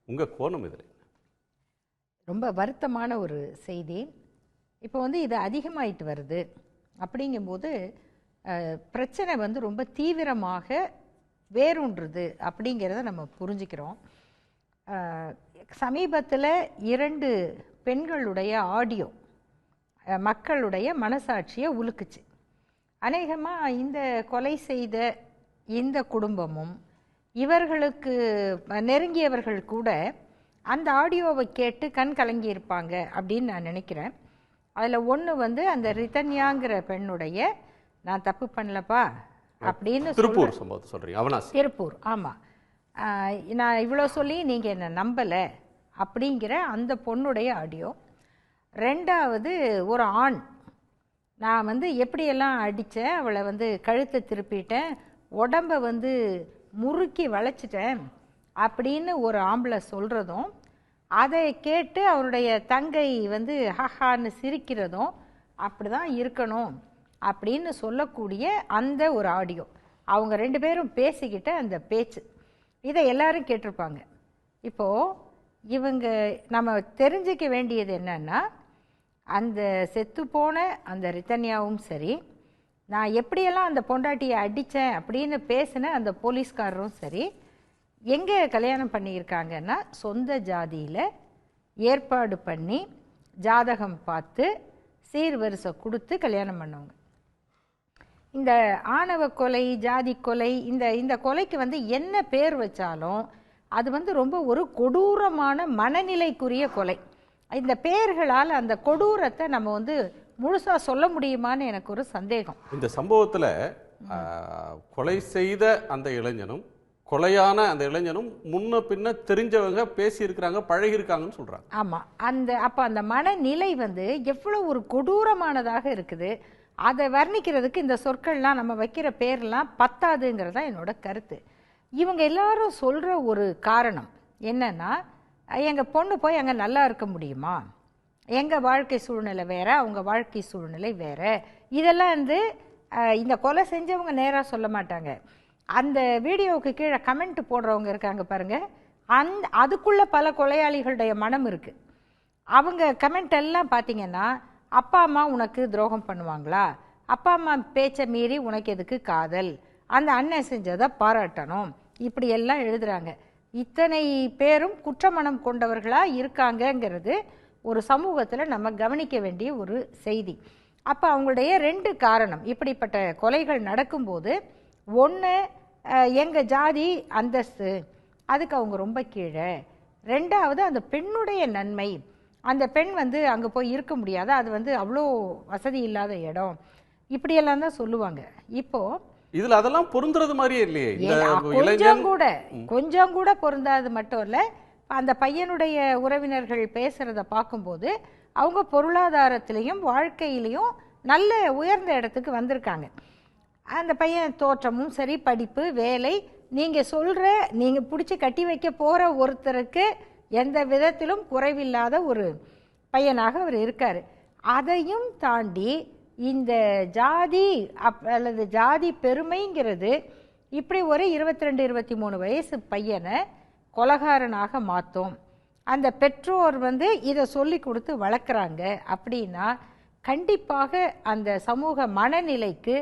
உங்கள் கோணம் இதில் ரொம்ப வருத்தமான ஒரு செய்தி. இப்போ இது அதிகமாயிட்டு வருது. அப்படிங்கும்போது பிரச்சனை ரொம்ப தீவிரமாக வேரூன்றுது அப்படிங்கிறத நம்ம புரிஞ்சுக்கிறோம். சமீபத்தில் 2 பெண்களுடைய ஆடியோ மக்களுடைய மனசாட்சியை உலுக்குச்சு. அநேகமாக இந்த கொலை செய்த இந்த குடும்பமும் இவர்களுக்கு நெருங்கியவர்கள் கூட அந்த ஆடியோவை கேட்டு கண் கலங்கி இருப்பாங்க அப்படின்னு நான் நினைக்கிறேன். அதில் ஒன்று அந்த ரிதன்யாங்கிற பெண்ணுடைய நான் தப்பு பண்ணலப்பா அப்படின்னு திருப்பூர் சம்பவத்தை சொல்கிறீங்க. அவனாசி திருப்பூர். ஆமாம், நான் இவ்வளோ சொல்லி நீங்கள் என்னை நம்பலை அப்படிங்கிற அந்த பொண்ணுடைய ஆடியோ. 2வது ஒரு ஆண், நான் எப்படியெல்லாம் அடித்தேன், அவளை கழுத்தை திருப்பிட்டேன், உடம்பை முறுக்கி வளைச்சிட்டேன் அப்படின்னு ஒரு ஆம்பளை சொல்கிறதும், அதை கேட்டு அவருடைய தங்கை ஹஹான்னு சிரிக்கிறதும் அப்படி தான் இருக்கணும் அப்படின்னு சொல்லக்கூடிய அந்த ஒரு ஆடியோ. அவங்க 2 பேரும் பேசிக்கிட்ட அந்த பேச்சு, இதை எல்லாரும் கேட்டிருப்பாங்க. இப்போது நம்ம தெரிஞ்சிக்க வேண்டியது என்னன்னா, அந்த செத்துப்போன அந்த ரிதன்யாவும் சரி, நான் எப்படியெல்லாம் அந்த பொண்டாட்டியை அடித்தேன் அப்படின்னு பேசின அந்த போலீஸ்காரரும் சரி, எங்கே கல்யாணம் பண்ணியிருக்காங்கன்னா சொந்த ஜாதியில் ஏற்பாடு பண்ணி ஜாதகம் பார்த்து சீர்வரிசை கொடுத்து கல்யாணம் பண்ணவங்க. இந்த ஆணவ கொலை, ஜாதி கொலை, இந்த கொலைக்கு என்ன பேர் வச்சாலும் அது ரொம்ப ஒரு கொடூரமான மனநிலைக்குரிய கொலை. இந்த பெயர்களால் அந்த கொடூரத்தை நம்ம முழுசாக சொல்ல முடியுமான்னு எனக்கு ஒரு சந்தேகம். இந்த சம்பவத்தில் கொலை செய்த அந்த இளைஞனும் கொலையான அந்த இளைஞனும் முன்ன பின்ன தெரிஞ்சவங்க பேசியிருக்கிறாங்க, பழகியிருக்காங்கன்னு சொல்கிறாங்க. ஆமாம், அப்போ அந்த மனநிலை எவ்வளோ ஒரு கொடூரமானதாக இருக்குது. அதை வர்ணிக்கிறதுக்கு இந்த சொற்கள்லாம் நம்ம வைக்கிற பேர்லாம் பத்தாதுங்கிறது தான் என்னோட கருத்து. இவங்க எல்லாரும் சொல்கிற ஒரு காரணம் என்னன்னா, எங்கள் பொண்ணு போய் அங்கே நல்லா இருக்க முடியுமா, எங்கள் வாழ்க்கை சூழ்நிலை வேறு, அவங்க வாழ்க்கை சூழ்நிலை வேறு. இதெல்லாம் இந்த கொலை செஞ்சவங்க நேராக சொல்ல மாட்டாங்க. அந்த வீடியோவுக்கு கீழே கமெண்ட் போடுறவங்க இருக்காங்க பாருங்கள், அதுக்குள்ளே பல கொலையாளிகளுடைய மனம் இருக்குது. அவங்க கமெண்ட் எல்லாம் பார்த்தீங்கன்னா, அப்பா அம்மா உனக்கு துரோகம் பண்ணுவாங்களா, அப்பா அம்மா பேச்சை மீறி உனக்கு எதுக்கு காதல், அந்த அண்ணன் செஞ்சதை பாராட்டணும், இப்படியெல்லாம் எழுதுகிறாங்க. இத்தனை பேரும் குற்றமனம் கொண்டவர்களாக இருக்காங்கங்கிறது ஒரு சமூகத்தில் நம்ம கவனிக்க வேண்டிய ஒரு செய்தி. அப்போ அவங்களுடைய 2 காரணம், இப்படிப்பட்ட கொலைகள் நடக்கும்போது, ஒன்று எங்கள் ஜாதி அந்தஸ்து, அதுக்கு அவங்க ரொம்ப கீழே. 2வது அந்த பெண்ணுடைய நன்மை, அந்த பெண் அங்கே போய் இருக்க முடியாது, அது அவ்வளோ வசதி இல்லாத இடம், இப்படியெல்லாம் தான் சொல்லுவாங்க. இப்போது இதில் அதெல்லாம் பொருந்துறது மாதிரியே இல்லையே. கொஞ்சம் கூட பொருந்தாது மட்டும் இல்லை, அந்த பையனுடைய உறவினர்கள் பேசுகிறத பார்க்கும்போது அவங்க பொருளாதாரத்திலையும் வாழ்க்கையிலையும் நல்ல உயர்ந்த இடத்துக்கு வந்திருக்காங்க. அந்த பையன் தோற்றமும் சரி, படிப்பு, வேலை, நீங்கள் பிடிச்சி கட்டி வைக்க போகிற ஒருத்தருக்கு எந்த விதத்திலும் குறைவில்லாத ஒரு பையனாக அவர் இருக்கார். அதையும் தாண்டி இந்த ஜாதி அல்லது ஜாதி பெருமைங்கிறது இப்படி ஒரு 22-23 வயசு பையனை கொலைகாரனாக மாற்றும். அந்த பெற்றோர் இதை சொல்லி கொடுத்து வளர்க்குறாங்க அப்படின்னா கண்டிப்பாக அந்த சமூக மனநிலைக்கு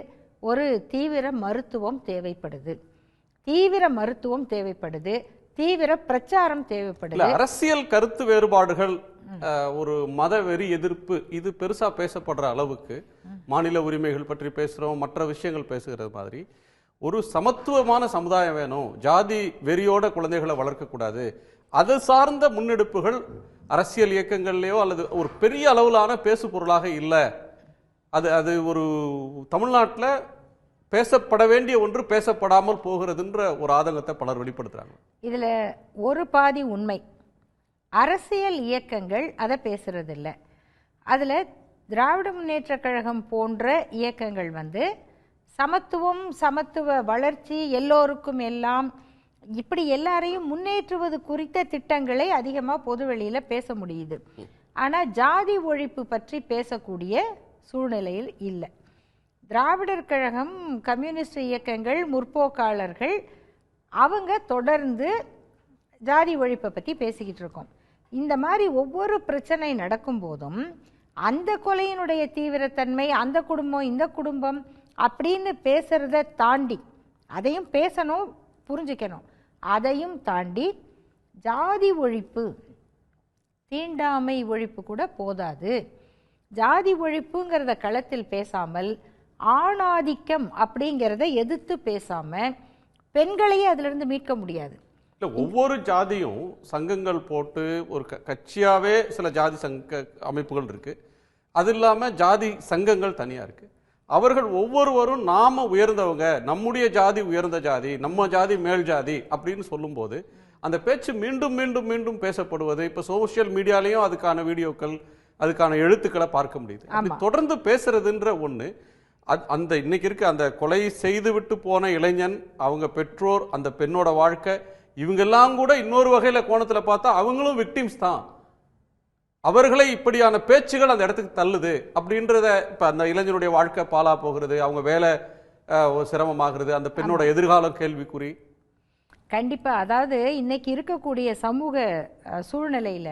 ஒரு தீவிர மருத்துவம் தேவைப்படுது, தீவிர பிரச்சாரம் தேவைப்படுது. அரசியல் கருத்து வேறுபாடுகள், ஒரு மத வெறி எதிர்ப்பு, இது பெருசா பேசப்படுற அளவுக்கு மாநில உரிமைகள் பற்றி பேசுறோம், மற்ற விஷயங்கள் பேசுகிறது மாதிரி ஒரு சமத்துவமான சமுதாயம் வேணும், ஜாதி வெறியோட குழந்தைகளை வளர்க்கக்கூடாது, அது சார்ந்த முன்னெடுப்புகள் அரசியல் இயக்கங்கள்லையோ அல்லது ஒரு பெரிய அளவிலான பேசு பொருளாக இல்லை. அது ஒரு தமிழ்நாட்டில் பேசப்பட வேண்டிய ஒன்று பேசப்படாமல் போகிறதுன்ற ஒரு ஆதங்கத்தை பலர் வெளிப்படுத்துறாங்க. இதுல ஒரு பாதி உண்மை, அரசியல் இயக்கங்கள் அதை பேசுறதில்ல. அதில் திராவிட முன்னேற்ற கழகம் போன்ற இயக்கங்கள் சமத்துவம், சமத்துவ வளர்ச்சி, எல்லோருக்கும் எல்லாம், இப்படி எல்லாரையும் முன்னேற்றுவது குறித்த திட்டங்களை அதிகமாக பொதுவெளியில் பேச முடியுது. ஆனால் ஜாதி ஒழிப்பு பற்றி பேசக்கூடிய சூழ்நிலையில் இல்லை. திராவிடர் கழகம், கம்யூனிஸ்ட் இயக்கங்கள், முற்போக்காளர்கள் அவங்க தொடர்ந்து ஜாதி ஒழிப்பை பற்றி பேசிக்கிட்டு இருக்கோம். இந்த மாதிரி ஒவ்வொரு பிரச்சனை நடக்கும் போதும் அந்த கொலையினுடைய தீவிரத்தன்மை, அந்த குடும்பம் இந்த குடும்பம் அப்படின்னு பேசுறத தாண்டி, அதையும் பேசணும், புரிஞ்சுக்கணும், அதையும் தாண்டி ஜாதி ஒழிப்பு, தீண்டாமை ஒழிப்பு கூட போதாது. ஜாதி ஒழிப்புங்கிறத களத்தில் பேசாமல் ஆணாதிக்கம் அப்படிங்கிறத எதிர்த்து பேசாம பெண்களையே அதிலிருந்து மீட்க முடியாது. இல்ல, ஒவ்வொரு ஜாதியும் சங்கங்கள் போட்டு ஒரு கட்சியாவே சில ஜாதி சங்க அமைப்புகள் இருக்கு. அது இல்லாம ஜாதி சங்கங்கள் தனியா இருக்கு. அவர்கள் ஒவ்வொருவரும் நாம உயர்ந்தவங்க, நம்முடைய ஜாதி உயர்ந்த ஜாதி, நம்ம ஜாதி மேல் ஜாதி அப்படின்னு சொல்லும்போது அந்த பேச்சு மீண்டும் மீண்டும் மீண்டும் பேசப்படுவது, இப்ப சோசியல் மீடியாலையும் அதுக்கான வீடியோக்கள், அதுக்கான எழுத்துக்களை பார்க்க முடியுது. அப்படி தொடர்ந்து பேசுறதுன்ற ஒண்ணு, அந்த இன்னைக்கு இருக்க அந்த கொலை செய்து விட்டு போன இளைஞன், அவங்க பெற்றோர், அந்த பெண்ணோட வாழ்க்கை, இவங்கெல்லாம் கூட இன்னொரு வகையில கோணத்துல பார்த்தா அவங்களும் விக்டிம்ஸ் தான். அவர்களை இப்படியான பேச்சுகள் அந்த இடத்துக்கு தள்ளுது அப்படின்றத, இப்ப அந்த இளைஞனுடைய வாழ்க்கை பாலா போகிறது, அவங்க வேலை சிரமமாகிறது, அந்த பெண்ணோட எதிர்காலம் கேள்விக்குறி. கண்டிப்பா. அதாவது இன்னைக்கு இருக்கக்கூடிய சமூக சூழ்நிலையில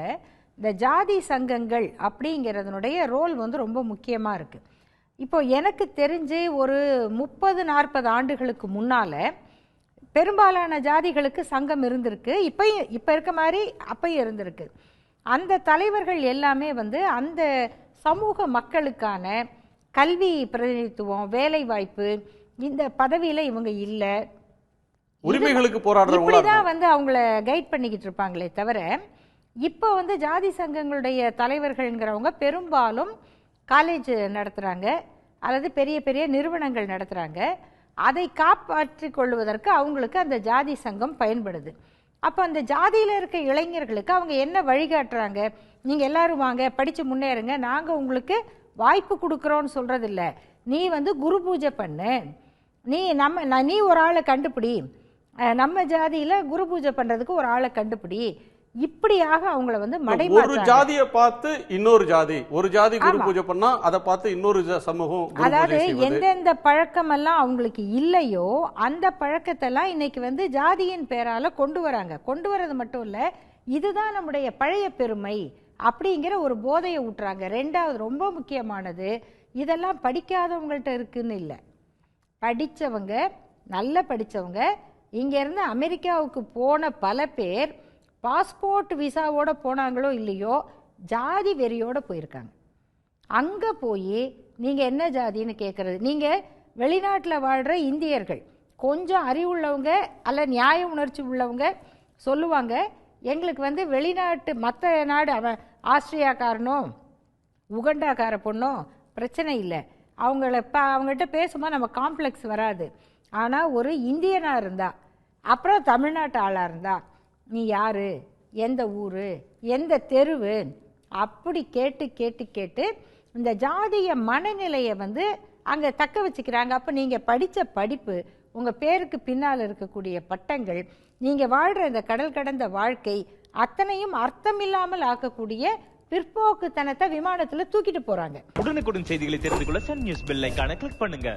இந்த ஜாதி சங்கங்கள் அப்படிங்கிறதுனுடைய ரோல் வந்து ரொம்ப முக்கியமா இருக்கு. இப்போ எனக்கு தெரிஞ்சு ஒரு 30-40 ஆண்டுகளுக்கு முன்னால பெரும்பாலான ஜாதிகளுக்கு சங்கம் இருந்திருக்கு. இப்ப இருக்க மாதிரி அப்பயும் இருந்திருக்கு. அந்த தலைவர்கள் எல்லாமே வந்து அந்த சமூக மக்களுக்கான கல்வி பிரதிநிதித்துவம், வேலை வாய்ப்பு, இந்த பதவியில இவங்க இல்ல, உரிமைகளுக்கு போராடுறவங்க இப்படிதான் வந்து அவங்கள கைட் பண்ணிக்கிட்டு இருப்பாங்களே தவிர, இப்போ வந்து ஜாதி சங்கங்களுடைய தலைவர்கள்ங்கிறவங்க பெரும்பாலும் காலேஜ் நடத்துறாங்க அல்லது பெரிய பெரிய நிறுவனங்கள் நடத்துறாங்க. அதை காப்பாற்றிக் கொள்வதற்கு அவங்களுக்கு அந்த ஜாதி சங்கம் பயன்படுது. அப்போ அந்த ஜாதியில் இருக்க இளைஞர்களுக்கு அவங்க என்ன வழிகாட்டுறாங்க? நீங்கள் எல்லாரும் வாங்க, படித்து முன்னேறுங்க, நாங்கள் உங்களுக்கு வாய்ப்பு கொடுக்குறோன்னு சொல்கிறது இல்லை. நீ வந்து குரு பூஜை பண்ணு, நீ ஒரு ஆளை கண்டுபிடி, நம்ம ஜாதியில் குரு பூஜை பண்ணுறதுக்கு ஒரு ஆளை கண்டுபிடி, இப்படியாக அவங்கள வந்து ஒரு ஜாதியை பார்த்து இன்னொரு ஜாதி, ஒரு ஜாதி குரு பூஜை பண்ணா அதை பார்த்து இன்னொரு சமூகம், அதாவது எந்தெந்த பழக்கம் எல்லாம் அவங்களுக்கு இல்லையோ அந்த பழக்கத்தெல்லாம் இன்னைக்கு வந்து ஜாதியின் பேரால கொண்டு வராங்க. கொண்டு வர்றது மட்டும் இல்ல, இதுதான் நம்முடைய பழைய பெருமை அப்படிங்கிற ஒரு போதையை ஊட்டுறாங்க. ரெண்டாவது ரொம்ப முக்கியமானது, இதெல்லாம் படிக்காதவங்கள்ட்ட இருக்குன்னு இல்லை, படிச்சவங்க, நல்ல படிச்சவங்க, இங்க இருந்து அமெரிக்காவுக்கு போன பல பேர் பாஸ்போர்ட் விசாவோட போனாங்களோ இல்லையோ ஜாதி வெறியோட போயிருக்காங்க. அங்க போய் நீங்க என்ன ஜாதின்னு கேட்கறது. நீங்க வெளிநாட்டில் வாழ்ற இந்தியர்கள் கொஞ்சம் அறிவுள்ளவங்க அல்ல நியாய உணர்ச்சி உள்ளவங்க சொல்லுவாங்க, எங்களுக்கு வந்து வெளிநாட்டு மற்ற நாடு, அவன் ஆஸ்திரியாக்காரனோ உகண்டாக்கார பொண்ணோ பிரச்சனை இல்லை, அவங்ககிட்ட பேசும்போது நம்ம காம்ப்ளெக்ஸ் வராது. ஆனால் ஒரு இந்தியனா இருந்தா, அப்புறம் தமிழ்நாட்டு ஆளா இருந்தா, நீ யாரு, எந்த ஊரு, எந்த தெருவு, அப்படி கேட்டு கேட்டு கேட்டு இந்த ஜாதிய மனநிலையை வந்து அங்கே தக்க வச்சுக்கிறாங்க. அப்போ நீங்கள் படித்த படிப்பு, உங்கள் பேருக்கு பின்னால் இருக்கக்கூடிய பட்டங்கள், நீங்கள் வாழ்கிற இந்த கடல் கடந்த வாழ்க்கை அத்தனையும் அர்த்தமில்லாமல் ஆக்கக்கூடிய பிற்போக்குத்தனத்தை விமானத்தில் தூக்கிட்டு போகிறாங்க. உடனுக்குடன் செய்திகளை தெரிந்து கொள்ள சன் நியூஸ் பெல் ஐகானை கிளிக் பண்ணுங்க.